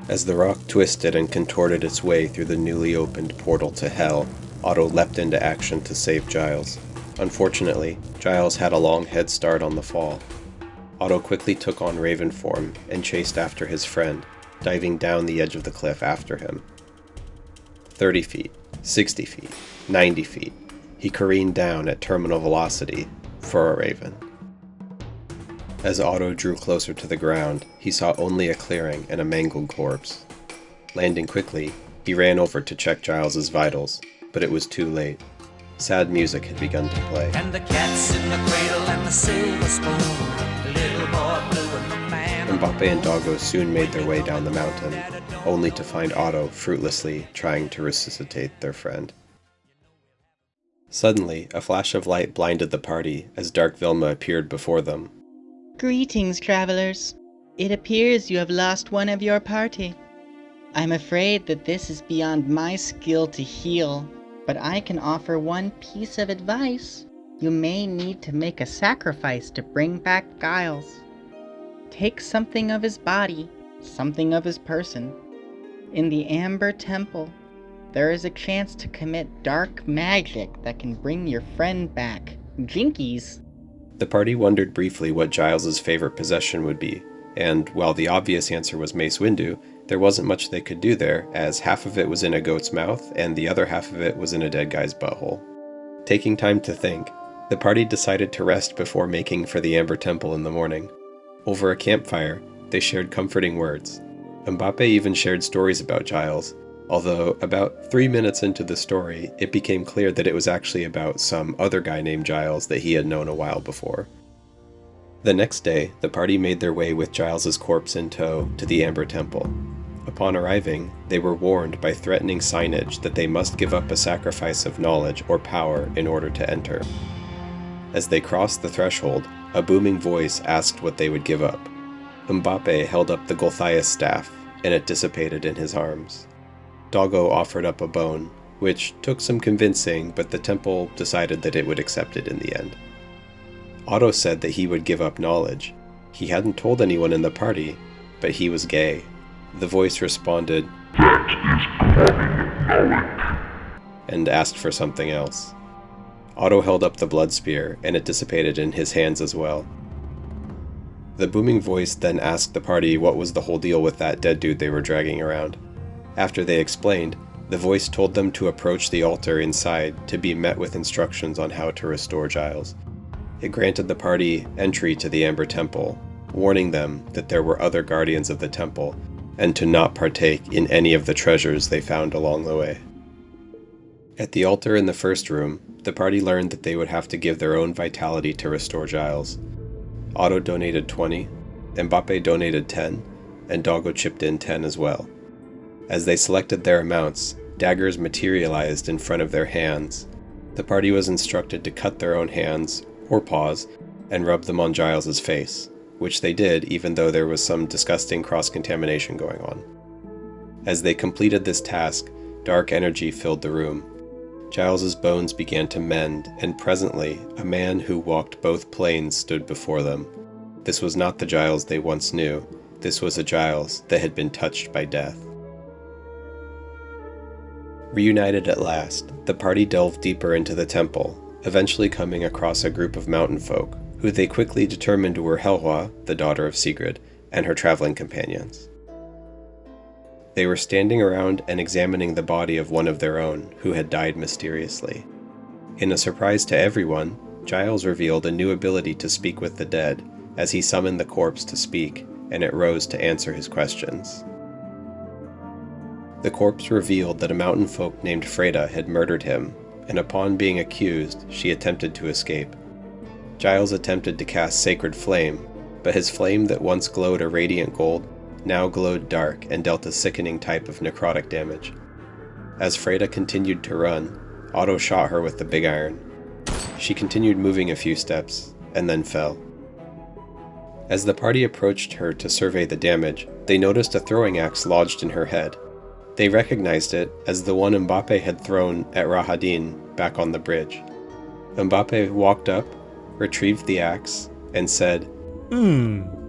As the rock twisted and contorted its way through the newly opened portal to Hell, Otto leapt into action to save Giles. Unfortunately, Giles had a long head start on the fall. Otto quickly took on Raven form and chased after his friend, diving down the edge of the cliff after him. 30 feet, 60 feet, 90 feet, he careened down at terminal velocity for a Raven. As Otto drew closer to the ground, he saw only a clearing and a mangled corpse. Landing quickly, he ran over to check Giles's vitals, but it was too late. Sad music had begun to play. And the cat's in the cradle and the silver spoon, the little boy blue and the man. Mbappe and Doggo soon made their way down the mountain, only to find Otto fruitlessly trying to resuscitate their friend. Suddenly, a flash of light blinded the party as Dark Vilma appeared before them. Greetings, travelers. It appears you have lost one of your party. I'm afraid that this is beyond my skill to heal, but I can offer one piece of advice. You may need to make a sacrifice to bring back Giles. Take something of his body, something of his person. In the Amber Temple, there is a chance to commit dark magic that can bring your friend back. Jinkies! The party wondered briefly what Giles's favorite possession would be, and while the obvious answer was Mace Windu, there wasn't much they could do there, as half of it was in a goat's mouth and the other half of it was in a dead guy's butthole. Taking time to think, the party decided to rest before making for the Amber Temple in the morning. Over a campfire, they shared comforting words. Mbappe even shared stories about Giles, although about 3 minutes into the story, it became clear that it was actually about some other guy named Giles that he had known a while before. The next day, the party made their way with Giles's corpse in tow to the Amber Temple. Upon arriving, they were warned by threatening signage that they must give up a sacrifice of knowledge or power in order to enter. As they crossed the threshold, a booming voice asked what they would give up. Mbappe held up the Golthias staff, and it dissipated in his arms. Doggo offered up a bone, which took some convincing, but the temple decided that it would accept it in the end. Otto said that he would give up knowledge. He hadn't told anyone in the party, but he was gay. The voice responded, "That is common knowledge," and asked for something else. Otto held up the blood spear, and it dissipated in his hands as well. The booming voice then asked the party what was the whole deal with that dead dude they were dragging around. After they explained, the voice told them to approach the altar inside to be met with instructions on how to restore Giles. It granted the party entry to the Amber Temple, warning them that there were other guardians of the temple, and to not partake in any of the treasures they found along the way. At the altar in the first room, the party learned that they would have to give their own vitality to restore Giles. Otto donated 20, Mbappe donated 10, and Doggo chipped in 10 as well. As they selected their amounts, daggers materialized in front of their hands. The party was instructed to cut their own hands, or paws, and rub them on Giles's face, which they did even though there was some disgusting cross-contamination going on. As they completed this task, dark energy filled the room. Giles's bones began to mend, and presently, a man who walked both planes stood before them. This was not the Giles they once knew. This was a Giles that had been touched by death. Reunited at last, the party delved deeper into the temple, eventually coming across a group of mountain folk, who they quickly determined were Helwa, the daughter of Sigrid, and her traveling companions. They were standing around and examining the body of one of their own, who had died mysteriously. In a surprise to everyone, Giles revealed a new ability to speak with the dead, as he summoned the corpse to speak, and it rose to answer his questions. The corpse revealed that a mountain folk named Freda had murdered him, and upon being accused, she attempted to escape. Giles attempted to cast Sacred Flame, but his flame that once glowed a radiant gold now glowed dark and dealt a sickening type of necrotic damage. As Freda continued to run, Otto shot her with the big iron. She continued moving a few steps, and then fell. As the party approached her to survey the damage, they noticed a throwing axe lodged in her head. They recognized it as the one Mbappe had thrown at Rahadin back on the bridge. Mbappe walked up, retrieved the axe, and said,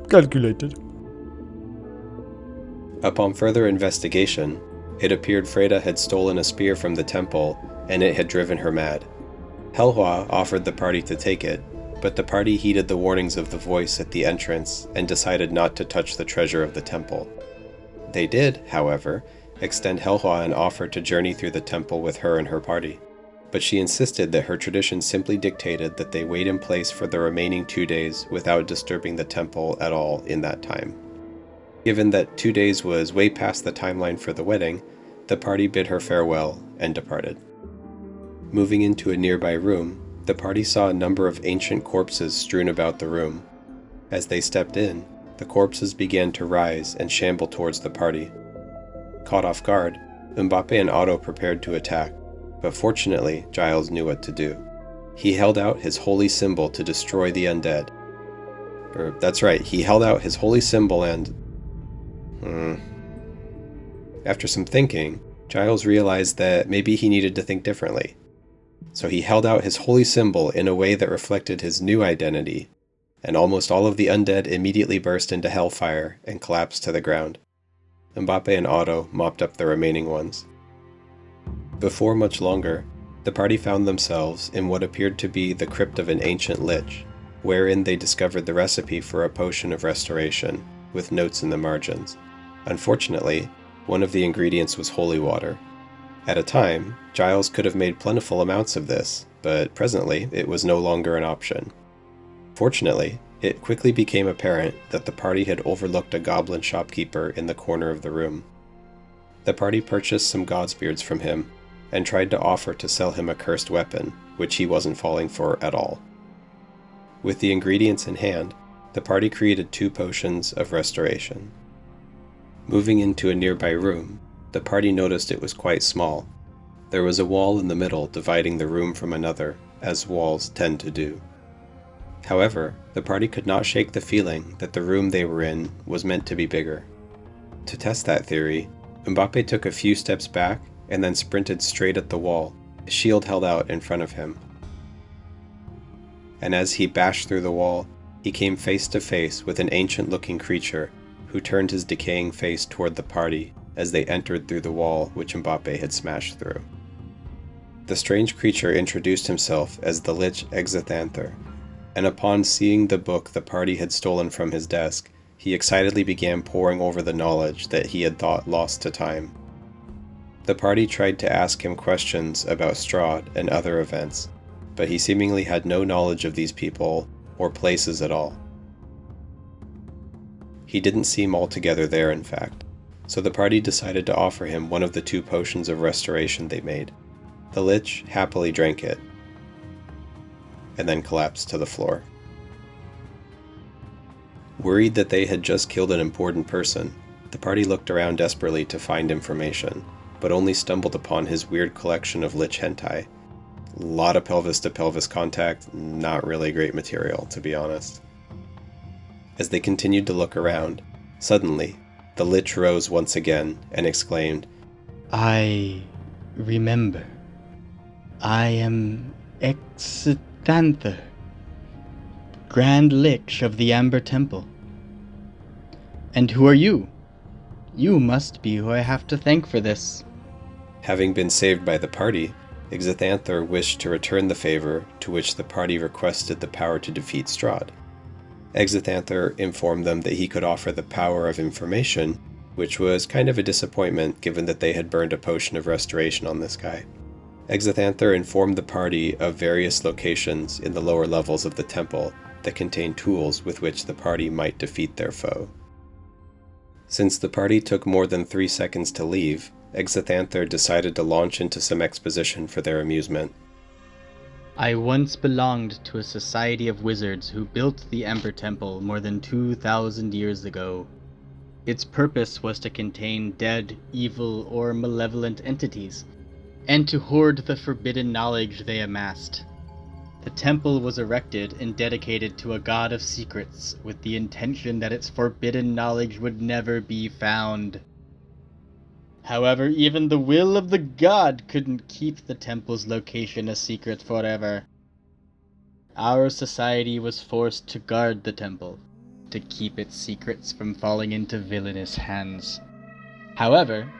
Calculated. Upon further investigation, it appeared Freda had stolen a spear from the temple, and it had driven her mad. Helhua offered the party to take it, but the party heeded the warnings of the voice at the entrance and decided not to touch the treasure of the temple. They did, however, extend Helhua an offer to journey through the temple with her and her party, but she insisted that her tradition simply dictated that they wait in place for the remaining 2 days without disturbing the temple at all in that time. Given that 2 days was way past the timeline for the wedding, the party bid her farewell and departed. Moving into a nearby room, the party saw a number of ancient corpses strewn about the room. As they stepped in, the corpses began to rise and shamble towards the party. Caught off guard, Mbappe and Otto prepared to attack, but fortunately Giles knew what to do. He held out his holy symbol to destroy the undead. That's right, he held out his holy symbol and... After some thinking, Giles realized that maybe he needed to think differently. So he held out his holy symbol in a way that reflected his new identity, and almost all of the undead immediately burst into hellfire and collapsed to the ground. Mbappe and Otto mopped up the remaining ones. Before much longer, the party found themselves in what appeared to be the crypt of an ancient lich, wherein they discovered the recipe for a potion of restoration, with notes in the margins. Unfortunately, one of the ingredients was holy water. At a time, Giles could have made plentiful amounts of this, but presently it was no longer an option. Fortunately, it quickly became apparent that the party had overlooked a goblin shopkeeper in the corner of the room. The party purchased some godsbeards from him, and tried to offer to sell him a cursed weapon, which he wasn't falling for at all. With the ingredients in hand, the party created 2 potions of restoration. Moving into a nearby room, the party noticed it was quite small. There was a wall in the middle dividing the room from another, as walls tend to do. However, the party could not shake the feeling that the room they were in was meant to be bigger. To test that theory, Mbappe took a few steps back and then sprinted straight at the wall, his shield held out in front of him. And as he bashed through the wall, he came face to face with an ancient-looking creature who turned his decaying face toward the party as they entered through the wall which Mbappe had smashed through. The strange creature introduced himself as the Lich Exithanther, and upon seeing the book the party had stolen from his desk, he excitedly began poring over the knowledge that he had thought lost to time. The party tried to ask him questions about Strahd and other events, but he seemingly had no knowledge of these people or places at all. He didn't seem altogether there, in fact, so the party decided to offer him one of the 2 potions of restoration they made. The Lich happily drank it, and then collapsed to the floor. Worried that they had just killed an important person, the party looked around desperately to find information, but only stumbled upon his weird collection of Lich hentai. A lot of pelvis-to-pelvis contact, not really great material, to be honest. As they continued to look around, suddenly, the Lich rose once again and exclaimed, I remember. I am Exithanther, Grand Lich of the Amber Temple. And who are you? You must be who I have to thank for this. Having been saved by the party, Exithanther wished to return the favor, to which the party requested the power to defeat Strahd. Exithanther informed them that he could offer the power of information, which was kind of a disappointment given that they had burned a potion of restoration on this guy. Exithanther informed the party of various locations in the lower levels of the temple that contained tools with which the party might defeat their foe. Since the party took more than 3 seconds to leave, Exithanther decided to launch into some exposition for their amusement. I once belonged to a society of wizards who built the Amber Temple more than 2,000 years ago. Its purpose was to contain dead, evil, or malevolent entities, and to hoard the forbidden knowledge they amassed. The temple was erected and dedicated to a god of secrets, with the intention that its forbidden knowledge would never be found. However, even the will of the god couldn't keep the temple's location a secret forever. Our society was forced to guard the temple, to keep its secrets from falling into villainous hands. However,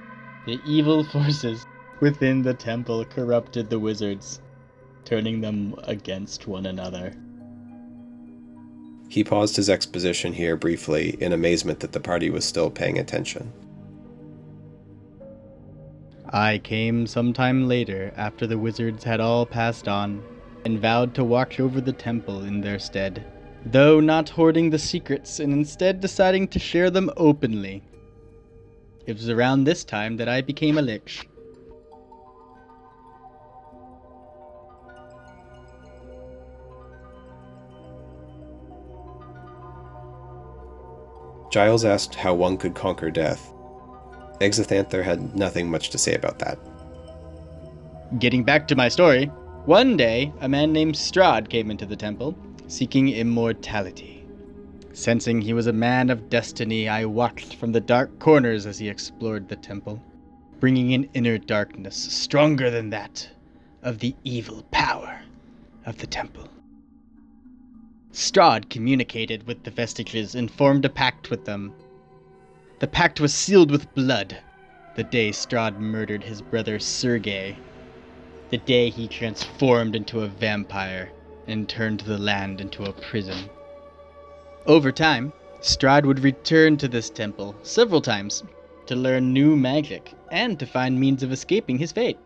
the evil forces within the temple corrupted the wizards, turning them against one another. He paused his exposition here briefly in amazement that the party was still paying attention. I came sometime later after the wizards had all passed on, and vowed to watch over the temple in their stead, though not hoarding the secrets and instead deciding to share them openly. It was around this time that I became a lich. Giles asked how one could conquer death. Exithanther had nothing much to say about that. Getting back to my story, one day a man named Strahd came into the temple, seeking immortality. Sensing he was a man of destiny, I watched from the dark corners as he explored the temple, bringing an inner darkness stronger than that of the evil power of the temple. Strahd communicated with the vestiges and formed a pact with them. The pact was sealed with blood, the day Strahd murdered his brother Sergei, the day he transformed into a vampire and turned the land into a prison. Over time, Strahd would return to this temple several times to learn new magic and to find means of escaping his fate.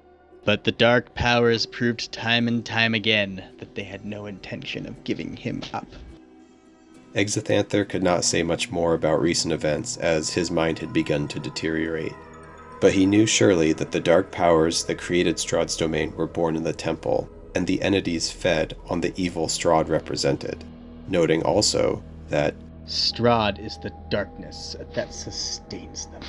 But the dark powers proved time and time again that they had no intention of giving him up. Exithanther could not say much more about recent events as his mind had begun to deteriorate. But he knew surely that the dark powers that created Strahd's domain were born in the temple, and the entities fed on the evil Strahd represented, noting also that Strahd is the darkness that sustains them.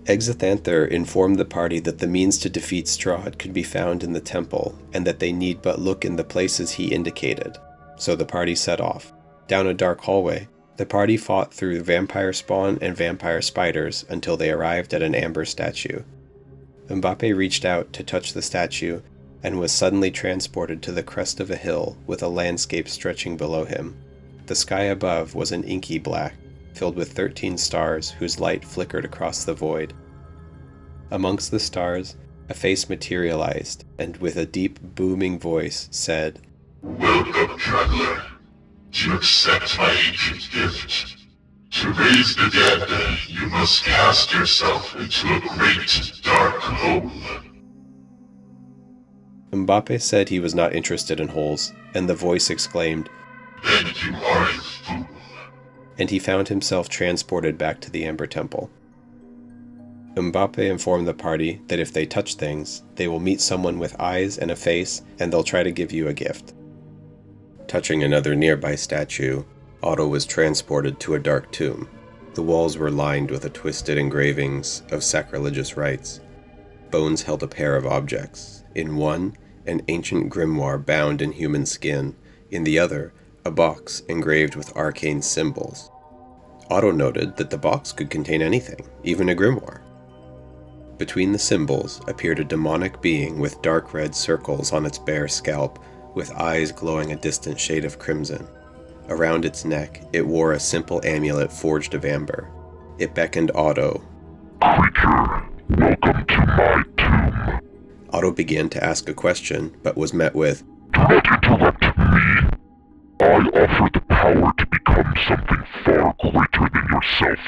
Exithanther informed the party that the means to defeat Strahd could be found in the temple, and that they need but look in the places he indicated. So the party set off. Down a dark hallway, the party fought through vampire spawn and vampire spiders until they arrived at an amber statue. Mbappe reached out to touch the statue, and was suddenly transported to the crest of a hill with a landscape stretching below him. The sky above was an inky black, filled with 13 stars whose light flickered across the void. Amongst the stars, a face materialized, and with a deep, booming voice said, "Welcome, traveler. To accept my ancient gift. To raise the dead, you must cast yourself into a great, dark hole." Mbappe said he was not interested in holes, and the voice exclaimed, "Then you are a fool." And he found himself transported back to the Amber Temple. Mbappe informed the party that if they touch things, they will meet someone with eyes and a face, and they'll try to give you a gift. Touching another nearby statue, Otto was transported to a dark tomb. The walls were lined with twisted engravings of sacrilegious rites. Bones held a pair of objects. In one, an ancient grimoire bound in human skin. In the other, a box engraved with arcane symbols. Otto noted that the box could contain anything, even a grimoire. Between the symbols appeared a demonic being with dark red circles on its bare scalp, with eyes glowing a distant shade of crimson. Around its neck, it wore a simple amulet forged of amber. It beckoned Otto. "Creature, welcome to my tomb." Otto began to ask a question, but was met with, "Do not interrupt me. I offer the power to become something far greater than yourself.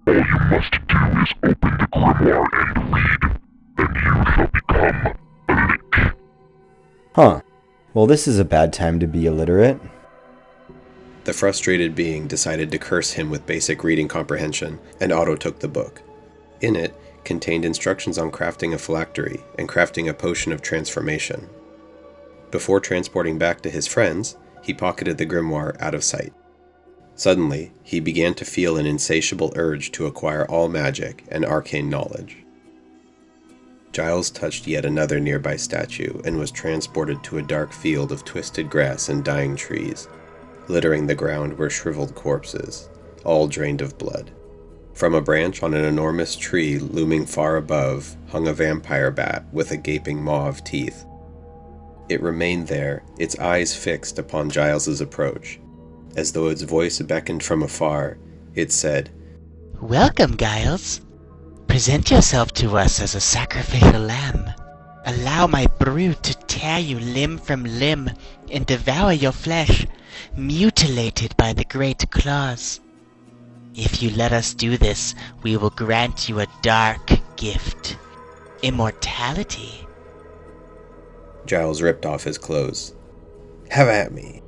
All you must do is open the grimoire and read, and you shall become a lich." Huh. Well, this is a bad time to be illiterate. The frustrated being decided to curse him with basic reading comprehension, and Otto took the book. In it contained instructions on crafting a phylactery and crafting a potion of transformation. Before transporting back to his friends, he pocketed the grimoire out of sight. Suddenly, he began to feel an insatiable urge to acquire all magic and arcane knowledge. Giles touched yet another nearby statue and was transported to a dark field of twisted grass and dying trees. Littering the ground were shriveled corpses, all drained of blood. From a branch on an enormous tree looming far above hung a vampire bat with a gaping maw of teeth. It remained there, its eyes fixed upon Giles's approach. As though its voice beckoned from afar, It said, "Welcome, Giles. Present yourself to us as a sacrificial lamb. Allow my brood to tear you limb from limb and devour your flesh, mutilated by the great claws. If you let us do this, we will grant you a dark gift. Immortality." Giles ripped off his clothes. "Have at me."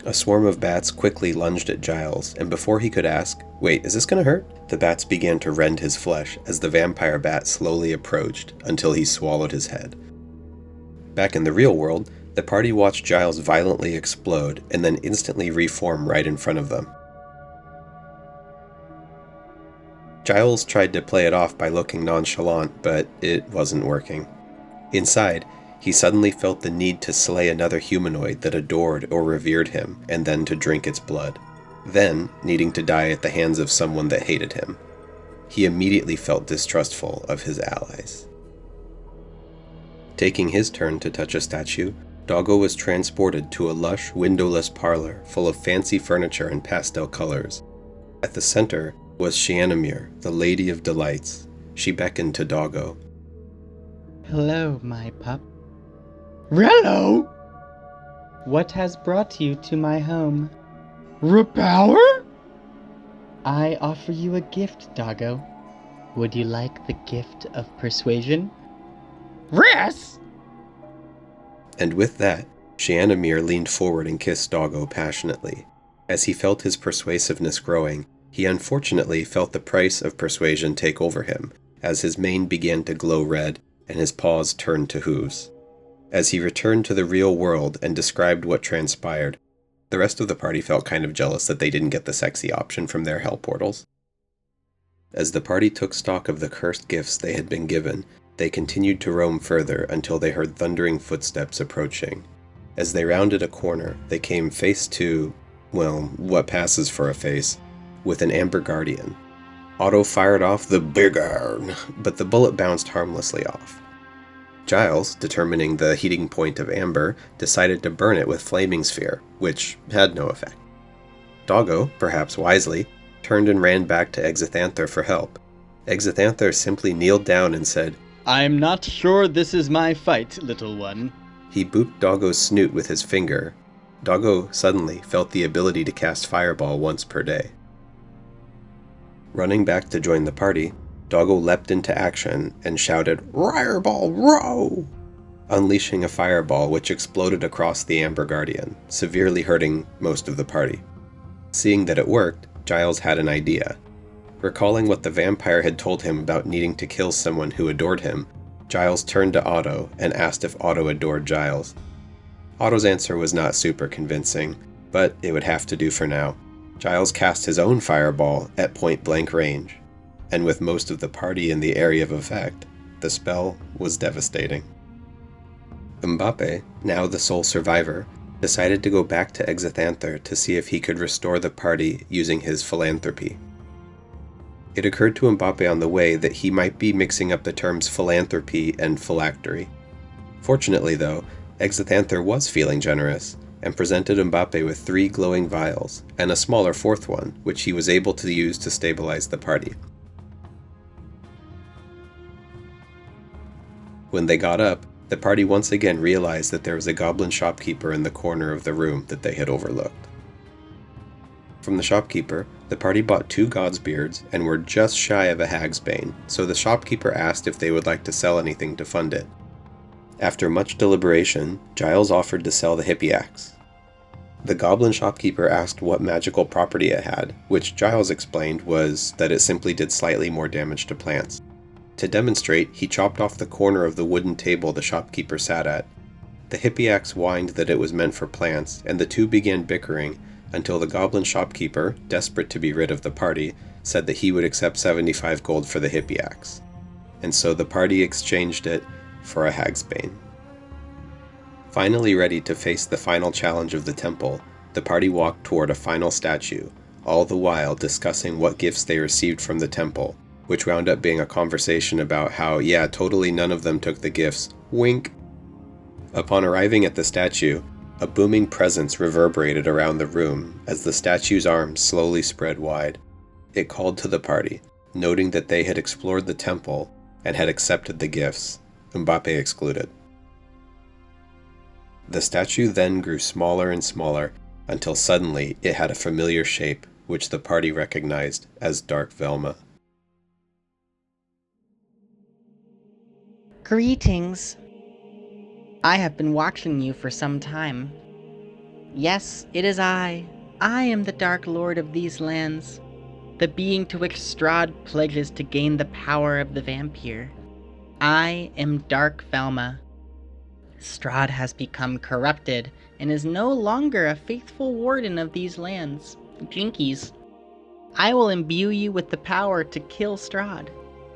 A swarm of bats quickly lunged at Giles, and before he could ask, "Wait, is this gonna hurt?" the bats began to rend his flesh as the vampire bat slowly approached until he swallowed his head. Back in the real world, the party watched Giles violently explode and then instantly reform right in front of them. Giles tried to play it off by looking nonchalant, but it wasn't working. Inside, he suddenly felt the need to slay another humanoid that adored or revered him, and then to drink its blood. Then, needing to die at the hands of someone that hated him. He immediately felt distrustful of his allies. Taking his turn to touch a statue, Doggo was transported to a lush, windowless parlor full of fancy furniture and pastel colors. At the center was Shianamir, the Lady of Delights. She beckoned to Doggo. Hello, my pup. Rello! What has brought you to my home? Repower? I offer you a gift, Doggo. Would you like the gift of persuasion? Yes! And with that, Shianamir leaned forward and kissed Doggo passionately. As he felt his persuasiveness growing, he unfortunately felt the price of persuasion take over him, as his mane began to glow red and his paws turned to hooves. As he returned to the real world and described what transpired, the rest of the party felt kind of jealous that they didn't get the sexy option from their hell portals. As the party took stock of the cursed gifts they had been given, they continued to roam further until they heard thundering footsteps approaching. As they rounded a corner, they came face to, well, what passes for a face, with an Amber Guardian. Otto fired off the big iron, but the bullet bounced harmlessly off. Giles, determining the heating point of amber, decided to burn it with Flaming Sphere, which had no effect. Doggo, perhaps wisely, turned and ran back to Exithanther for help. Exithanther simply kneeled down and said, I'm not sure this is my fight, little one. He booped Doggo's snoot with his finger. Doggo suddenly felt the ability to cast Fireball once per day. Running back to join the party, Doggo leapt into action and shouted, "Fireball, row!" unleashing a fireball which exploded across the Amber Guardian, severely hurting most of the party. Seeing that it worked, Giles had an idea. Recalling what the vampire had told him about needing to kill someone who adored him, Giles turned to Otto and asked if Otto adored Giles. Otto's answer was not super convincing, but it would have to do for now. Giles cast his own fireball at point-blank range, and with most of the party in the area of effect, the spell was devastating. Mbappe, now the sole survivor, decided to go back to Exithanther to see if he could restore the party using his philanthropy. It occurred to Mbappe on the way that he might be mixing up the terms philanthropy and phylactery. Fortunately, though, Exithanther was feeling generous, and presented Mbappe with 3 glowing vials, and a smaller 4th one, which he was able to use to stabilize the party. When they got up, the party once again realized that there was a goblin shopkeeper in the corner of the room that they had overlooked. From the shopkeeper, the party bought 2 Godsbeards and were just shy of a Hagsbane, so the shopkeeper asked if they would like to sell anything to fund it. After much deliberation, Giles offered to sell the Hippie Axe. The goblin shopkeeper asked what magical property it had, which Giles explained was that it simply did slightly more damage to plants. To demonstrate, he chopped off the corner of the wooden table the shopkeeper sat at. The Hippie Axe whined that it was meant for plants, and the two began bickering until the goblin shopkeeper, desperate to be rid of the party, said that he would accept 75 gold for the Hippie Axe. And so the party exchanged it for a Hagsbane. Finally ready to face the final challenge of the temple, the party walked toward a final statue, all the while discussing what gifts they received from the temple, which wound up being a conversation about how, totally none of them took the gifts. Wink. Upon arriving at the statue, A booming presence reverberated around the room as the statue's arms slowly spread wide. It called to the party, noting that they had explored the temple and had accepted the gifts, Mbappe excluded. The statue then grew smaller and smaller until suddenly it had a familiar shape which the party recognized as Dark Velma. Greetings. I have been watching you for some time. Yes, it is I. I am the Dark Lord of these lands, the being to which Strahd pledges to gain the power of the vampire. I am Dark Velma. Strahd has become corrupted and is no longer a faithful warden of these lands. Jinkies. I will imbue you with the power to kill Strahd,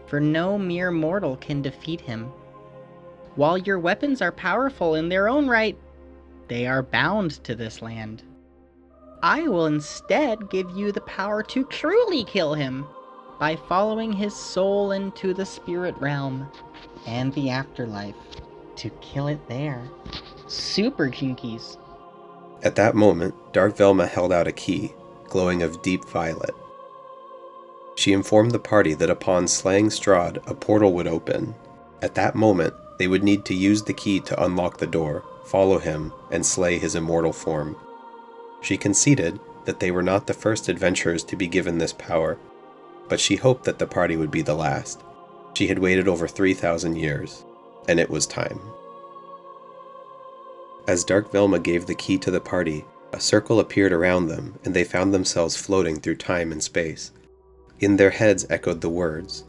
for no mere mortal can defeat him. While your weapons are powerful in their own right, they are bound to this land. I will instead give you the power to truly kill him by following his soul into the spirit realm and the afterlife to kill it there. Super jinkies. At that moment, Dark Velma held out a key, glowing of deep violet. She informed the party that upon slaying Strahd, a portal would open. At that moment, they would need to use the key to unlock the door, follow him, and slay his immortal form. She conceded that they were not the first adventurers to be given this power, but she hoped that the party would be the last. She had waited over 3,000 years, and it was time. As Dark Velma gave the key to the party, a circle appeared around them, and they found themselves floating through time and space. In their heads echoed the words,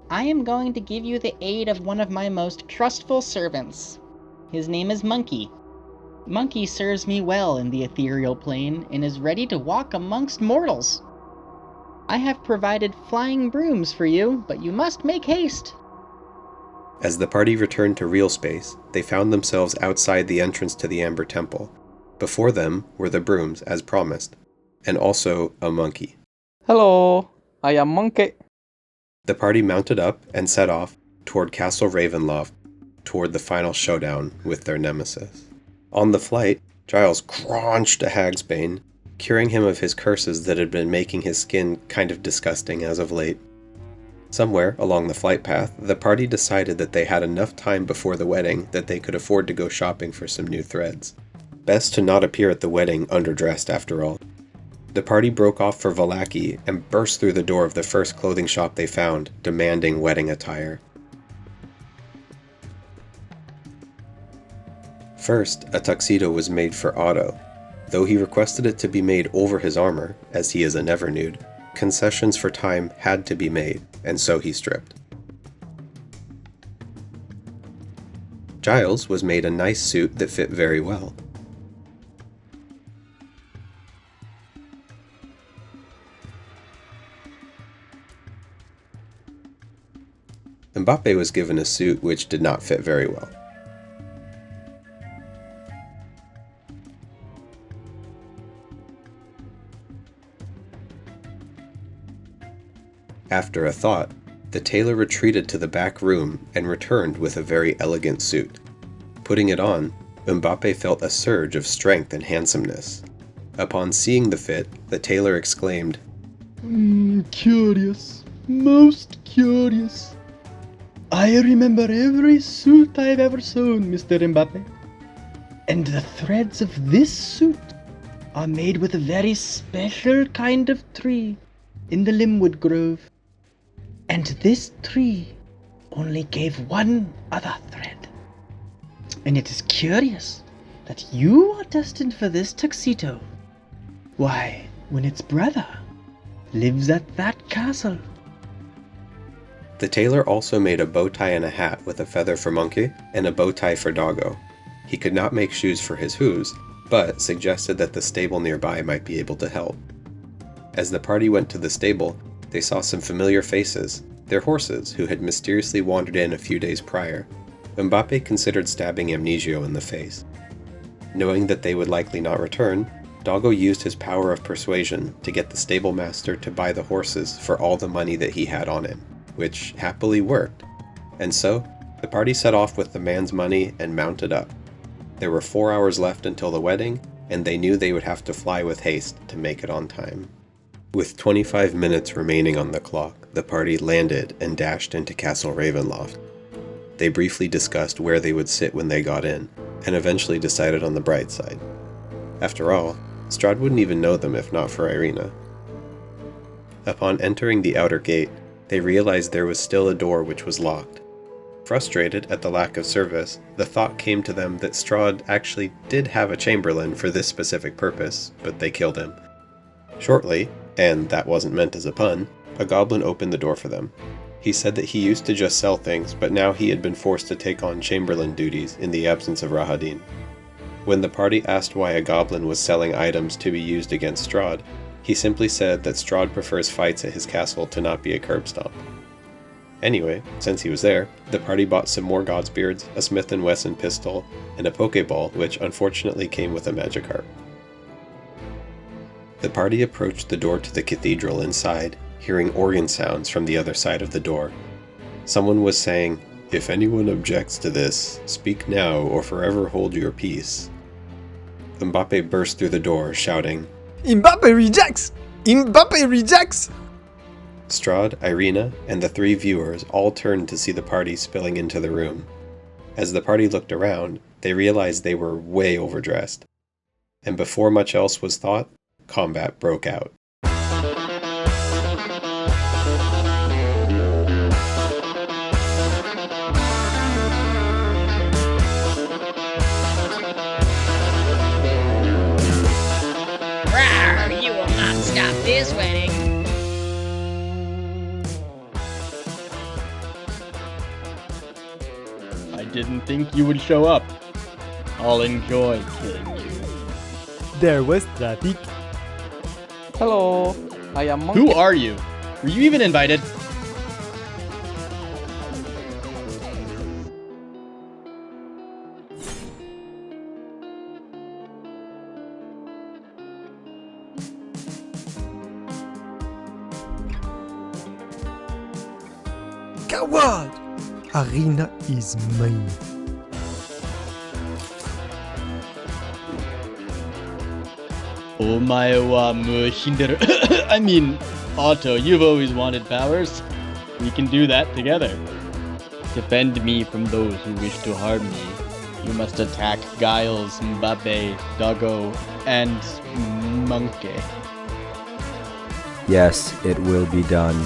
I am going to give you the aid of one of my most trustful servants. His name is Monkey. Monkey serves me well in the ethereal plane and is ready to walk amongst mortals. I have provided flying brooms for you, but you must make haste. As the party returned to real space, they found themselves outside the entrance to the Amber Temple. Before them were the brooms, as promised, and also a monkey. Hello, I am Monkey. The party mounted up and set off toward Castle Ravenloft, toward the final showdown with their nemesis. On the flight, Giles crunched a hagsbane, curing him of his curses that had been making his skin kind of disgusting as of late. Somewhere along the flight path, the party decided that they had enough time before the wedding that they could afford to go shopping for some new threads. Best to not appear at the wedding underdressed after all. The party broke off for Vallaki and burst through the door of the first clothing shop they found, demanding wedding attire. First, a tuxedo was made for Otto. Though he requested it to be made over his armor, as he is a never-nude, concessions for time had to be made, and so he stripped. Giles was made a nice suit that fit very well. Mbappe was given a suit which did not fit very well. After a thought, the tailor retreated to the back room and returned with a very elegant suit. Putting it on, Mbappe felt a surge of strength and handsomeness. Upon seeing the fit, the tailor exclaimed, Curious, most curious. I remember every suit I've ever sewn, Mr. Mbappe. And the threads of this suit are made with a very special kind of tree in the Limwood Grove. And this tree only gave one other thread. And it is curious that you are destined for this tuxedo. Why, when its brother lives at that castle. The tailor also made a bow tie and a hat with a feather for Monkey and a bow tie for Doggo. He could not make shoes for his Who's, but suggested that the stable nearby might be able to help. As the party went to the stable, they saw some familiar faces, their horses who had mysteriously wandered in a few days prior. Mbappe considered stabbing Amnesio in the face. Knowing that they would likely not return, Doggo used his power of persuasion to get the stable master to buy the horses for all the money that he had on him, which happily worked. And so, the party set off with the man's money and mounted up. There were 4 hours left until the wedding, and they knew they would have to fly with haste to make it on time. With 25 minutes remaining on the clock, the party landed and dashed into Castle Ravenloft. They briefly discussed where they would sit when they got in, and eventually decided on the bright side. After all, Strahd wouldn't even know them if not for Irina. Upon entering the outer gate, they realized there was still a door which was locked. Frustrated at the lack of service, the thought came to them that Strahd actually did have a chamberlain for this specific purpose, but they killed him. Shortly, and that wasn't meant as a pun, a goblin opened the door for them. He said that he used to just sell things, but now he had been forced to take on chamberlain duties in the absence of Rahadin. When the party asked why a goblin was selling items to be used against Strahd, he simply said that Strahd prefers fights at his castle to not be a curb stomp. Anyway, since he was there, the party bought some more Godsbeards, a Smith & Wesson pistol, and a Pokeball, which unfortunately came with a Magikarp. The party approached the door to the cathedral inside, hearing organ sounds from the other side of the door. Someone was saying, "If anyone objects to this, speak now or forever hold your peace." Mbappe burst through the door, shouting, Mbappe rejects! Mbappe rejects! Strahd, Irina, and the 3 viewers all turned to see the party spilling into the room. As the party looked around, they realized they were way overdressed. And before much else was thought, combat broke out. You will not stop this wedding. I didn't think you would show up. I'll enjoy killing you. There was traffic. Hello, I am Monkey. Who are you? Were you even invited? Coward! Arena is mine. Omae wa mu hinderu. I mean, Otto, you've always wanted powers. We can do that together. Defend me from those who wish to harm me. You must attack Giles, Mbappe, Doggo, and Monkey. Yes, it will be done.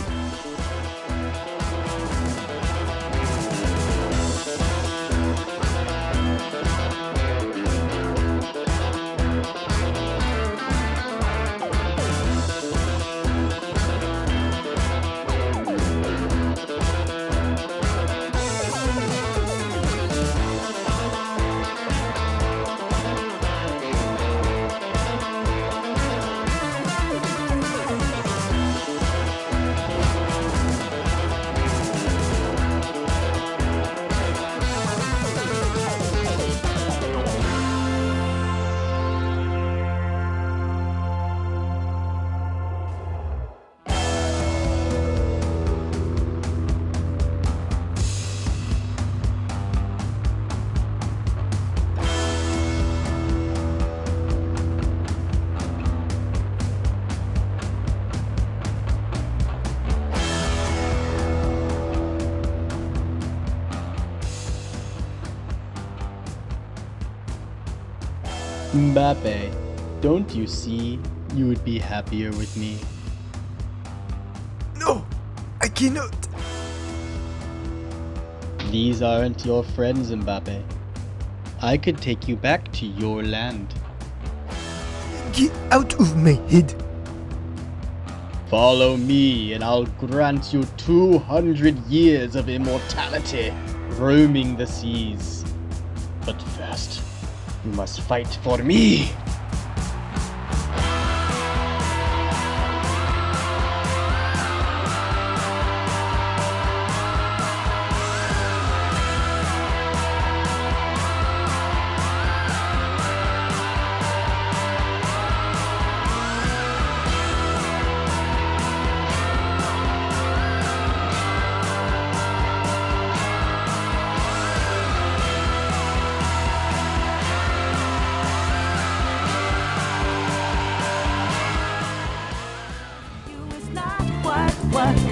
Mbappe, don't you see you would be happier with me? No, I cannot. These aren't your friends, Mbappe. I could take you back to your land. Get out of my head. Follow me and I'll grant you 200 years of immortality, roaming the seas. But first, you must fight for me!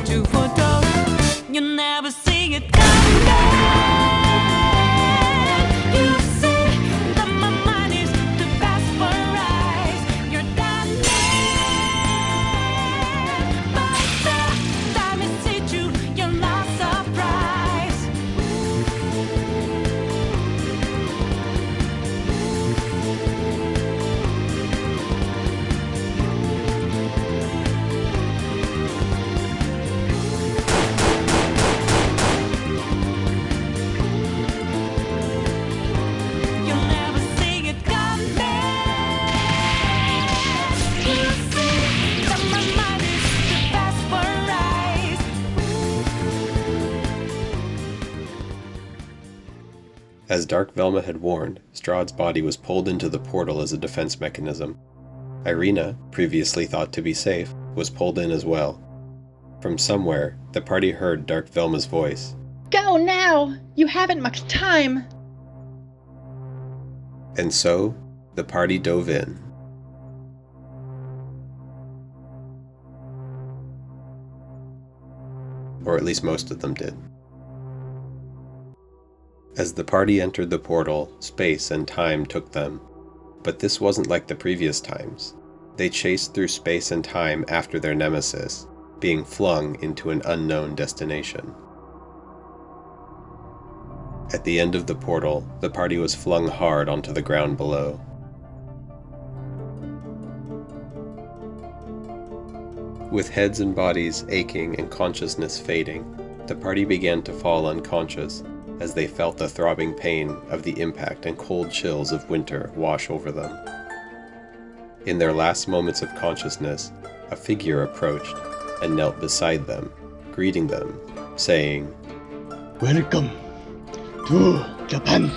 to photos. You never see it coming. You see that my mind is the best for eyes. You're done by the time it hits you, you're not surprised. You'll never see it coming. You see that my mind is the best for eyes. As Dark Velma had warned, Strahd's body was pulled into the portal as a defense mechanism. Irina, previously thought to be safe, was pulled in as well. From somewhere, the party heard Dark Velma's voice, Go now! You haven't much time! and so, the party dove in. Or at least most of them did. As the party entered the portal, space and time took them. But this wasn't like the previous times. They chased through space and time after their nemesis, being flung into an unknown destination. At the end of the portal, the party was flung hard onto the ground below. With heads and bodies aching and consciousness fading, the party began to fall unconscious as they felt the throbbing pain of the impact and cold chills of winter wash over them. In their last moments of consciousness, a figure approached and knelt beside them, greeting them, saying, Welcome to Japan.